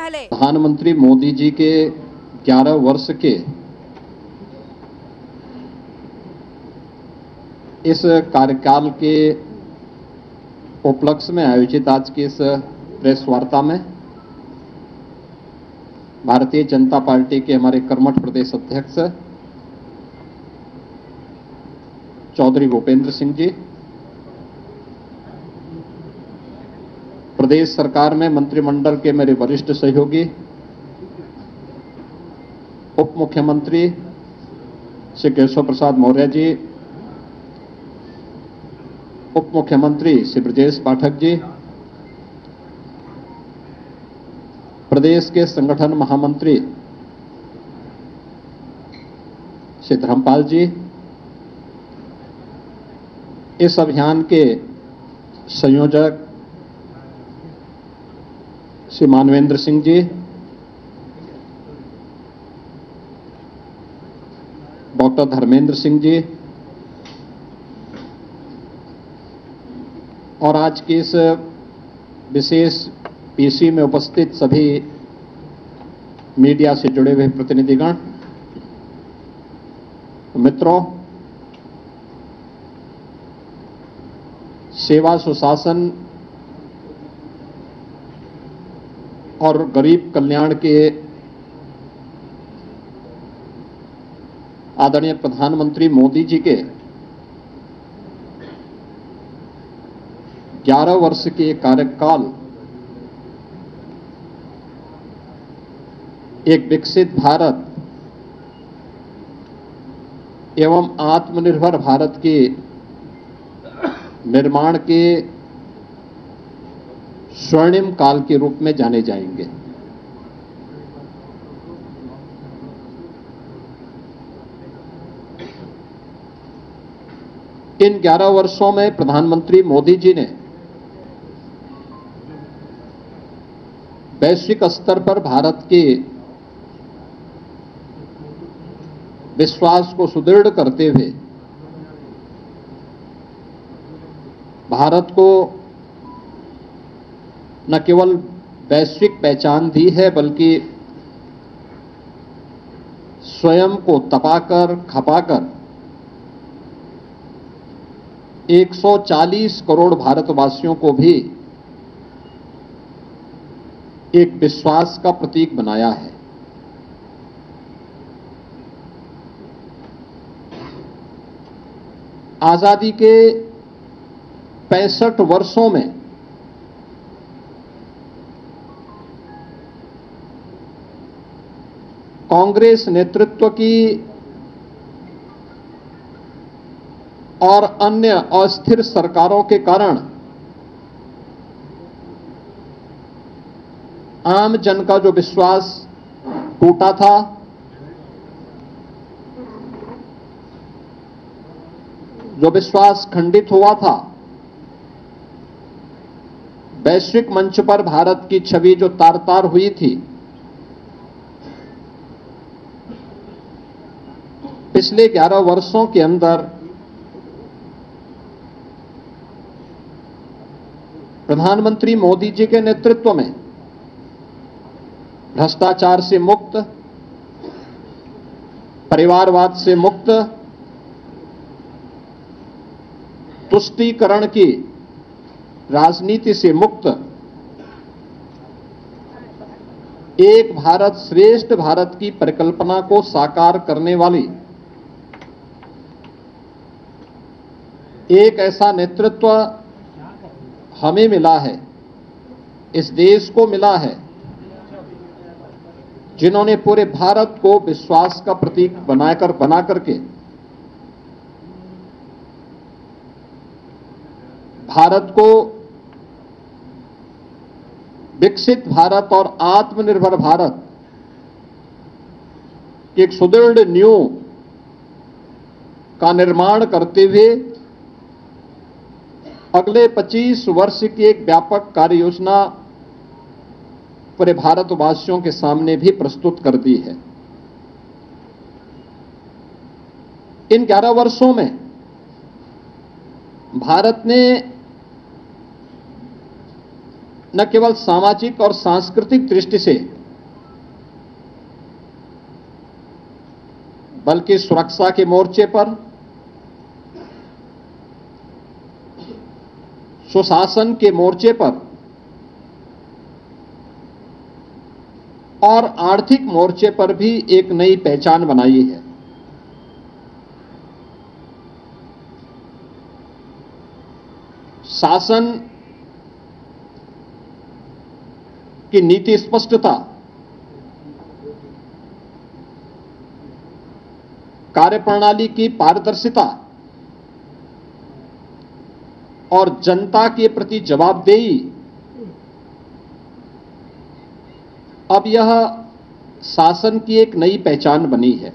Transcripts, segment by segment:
पहले। प्रधानमंत्री मोदी जी के 11 वर्ष के इस कार्यकाल के उपलक्ष्य में आयोजित आज की इस प्रेस वार्ता में भारतीय जनता पार्टी के हमारे कर्मठ प्रदेश अध्यक्ष चौधरी भूपेंद्र सिंह जी, प्रदेश सरकार में मंत्रिमंडल के मेरे वरिष्ठ सहयोगी उप मुख्यमंत्री श्री केशव प्रसाद मौर्य जी, उप मुख्यमंत्री श्री ब्रजेश पाठक जी, प्रदेश के संगठन महामंत्री श्री धर्मपाल जी, इस अभियान के संयोजक श्री मानवेंद्र सिंह जी, डॉक्टर धर्मेंद्र सिंह जी और आज की इस विशेष पीसी में उपस्थित सभी मीडिया से जुड़े हुए प्रतिनिधिगण, मित्रों, सेवा सुशासन और गरीब कल्याण के आदरणीय प्रधानमंत्री मोदी जी के 11 वर्ष के कार्यकाल एक विकसित भारत एवं आत्मनिर्भर भारत के निर्माण के स्वर्णिम काल के रूप में जाने जाएंगे। इन 11 वर्षों में प्रधानमंत्री मोदी जी ने वैश्विक स्तर पर भारत के विश्वास को सुदृढ़ करते हुए भारत को न केवल वैश्विक पहचान दी है, बल्कि स्वयं को तपाकर खपाकर 140 करोड़ भारतवासियों को भी एक विश्वास का प्रतीक बनाया है। आजादी के 65 वर्षों में कांग्रेस नेतृत्व की और अन्य अस्थिर सरकारों के कारण आम जन का जो विश्वास टूटा था, जो विश्वास खंडित हुआ था, वैश्विक मंच पर भारत की छवि जो तार-तार हुई थी, पिछले 11 वर्षों के अंदर प्रधानमंत्री मोदी जी के नेतृत्व में भ्रष्टाचार से मुक्त, परिवारवाद से मुक्त, तुष्टीकरण की राजनीति से मुक्त, एक भारत श्रेष्ठ भारत की परिकल्पना को साकार करने वाली एक ऐसा नेतृत्व हमें मिला है, इस देश को मिला है, जिन्होंने पूरे भारत को विश्वास का प्रतीक बना करके भारत को विकसित भारत और आत्मनिर्भर भारत की एक सुदृढ़ नींव का निर्माण करते हुए अगले 25 वर्ष की एक व्यापक कार्य योजना पूरे भारतवासियों के सामने भी प्रस्तुत कर दी है। इन 11 वर्षों में भारत ने न केवल सामाजिक और सांस्कृतिक दृष्टि से बल्कि सुरक्षा के मोर्चे पर, सुशासन के मोर्चे पर और आर्थिक मोर्चे पर भी एक नई पहचान बनाई है। शासन की नीति स्पष्टता, कार्यप्रणाली की पारदर्शिता और जनता के प्रति जवाबदेही, अब यह शासन की एक नई पहचान बनी है।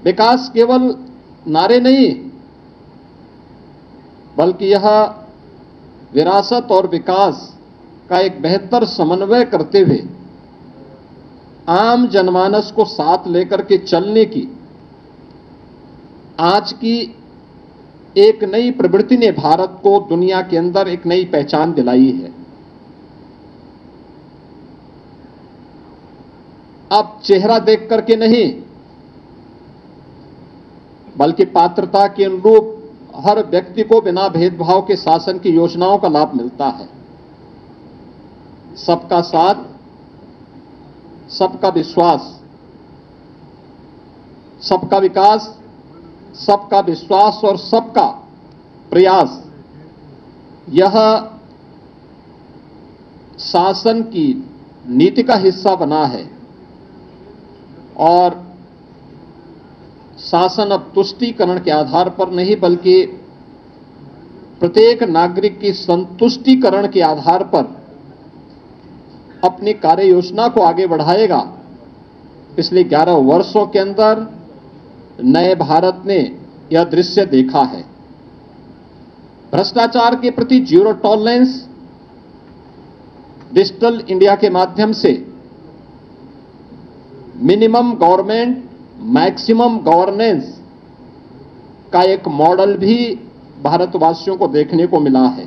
विकास केवल नारे नहीं, बल्कि यह विरासत और विकास का एक बेहतर समन्वय करते हुए आम जनमानस को साथ लेकर के चलने की आज की एक नई प्रवृत्ति ने भारत को दुनिया के अंदर एक नई पहचान दिलाई है। अब चेहरा देख करके नहीं, बल्कि पात्रता के अनुरूप हर व्यक्ति को बिना भेदभाव के शासन की योजनाओं का लाभ मिलता है। सबका साथ, सबका विश्वास, सबका विकास, सबका विश्वास और सबका प्रयास, यह शासन की नीति का हिस्सा बना है। और शासन अब तुष्टीकरण के आधार पर नहीं, बल्कि प्रत्येक नागरिक की संतुष्टीकरण के आधार पर अपनी कार्य योजना को आगे बढ़ाएगा। पिछले 11 वर्षों के अंदर नए भारत ने यह दृश्य देखा है। भ्रष्टाचार के प्रति जीरो टॉलरेंस, डिजिटल इंडिया के माध्यम से मिनिमम गवर्नमेंट मैक्सिमम गवर्नेंस का एक मॉडल भी भारतवासियों को देखने को मिला है।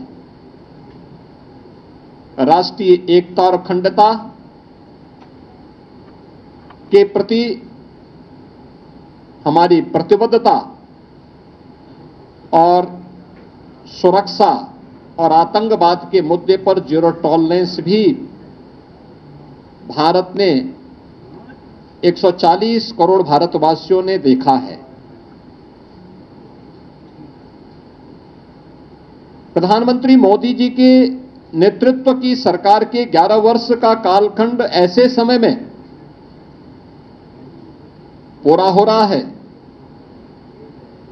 राष्ट्रीय एकता और अखंडता के प्रति हमारी प्रतिबद्धता और सुरक्षा और आतंकवाद के मुद्दे पर जीरो टॉलरेंस भी भारत ने 140 करोड़ भारतवासियों ने देखा है। प्रधानमंत्री मोदी जी के नेतृत्व की सरकार के 11 वर्ष का कालखंड ऐसे समय में पूरा हो रहा है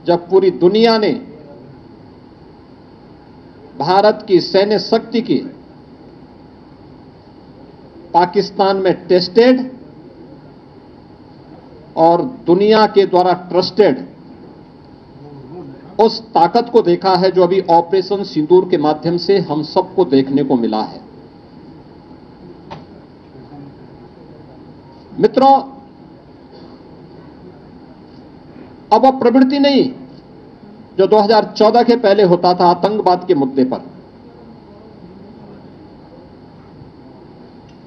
जब पूरी दुनिया ने भारत की सैन्य शक्ति की पाकिस्तान में टेस्टेड और दुनिया के द्वारा ट्रस्टेड उस ताकत को देखा है जो अभी ऑपरेशन सिंदूर के माध्यम से हम सबको देखने को मिला है। मित्रों, अब वह प्रवृत्ति नहीं जो 2014 के पहले होता था आतंकवाद के मुद्दे पर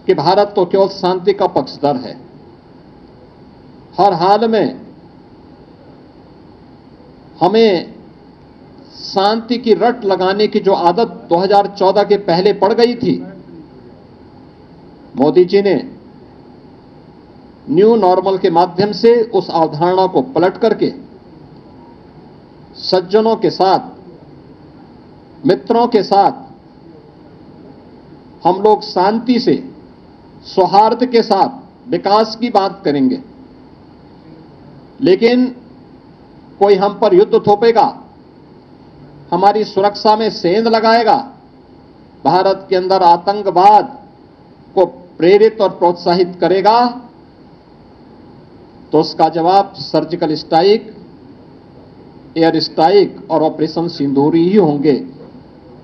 कि भारत तो केवल शांति का पक्षधर है, हर हाल में हमें शांति की रट लगाने की जो आदत 2014 के पहले पड़ गई थी, मोदी जी ने न्यू नॉर्मल के माध्यम से उस अवधारणा को पलट करके सज्जनों के साथ, मित्रों के साथ हम लोग शांति से, सौहार्द के साथ विकास की बात करेंगे। लेकिन कोई हम पर युद्ध थोपेगा, हमारी सुरक्षा में सेंध लगाएगा, भारत के अंदर आतंकवाद को प्रेरित और प्रोत्साहित करेगा, तो उसका जवाब सर्जिकल स्ट्राइक, एयर स्ट्राइक और ऑपरेशन सिंदूर ही होंगे।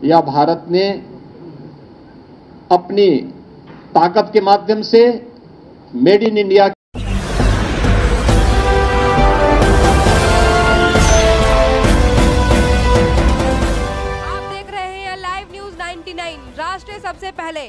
यह भारत ने अपनी ताकत के माध्यम से मेड इन इंडिया राष्ट्र सबसे पहले।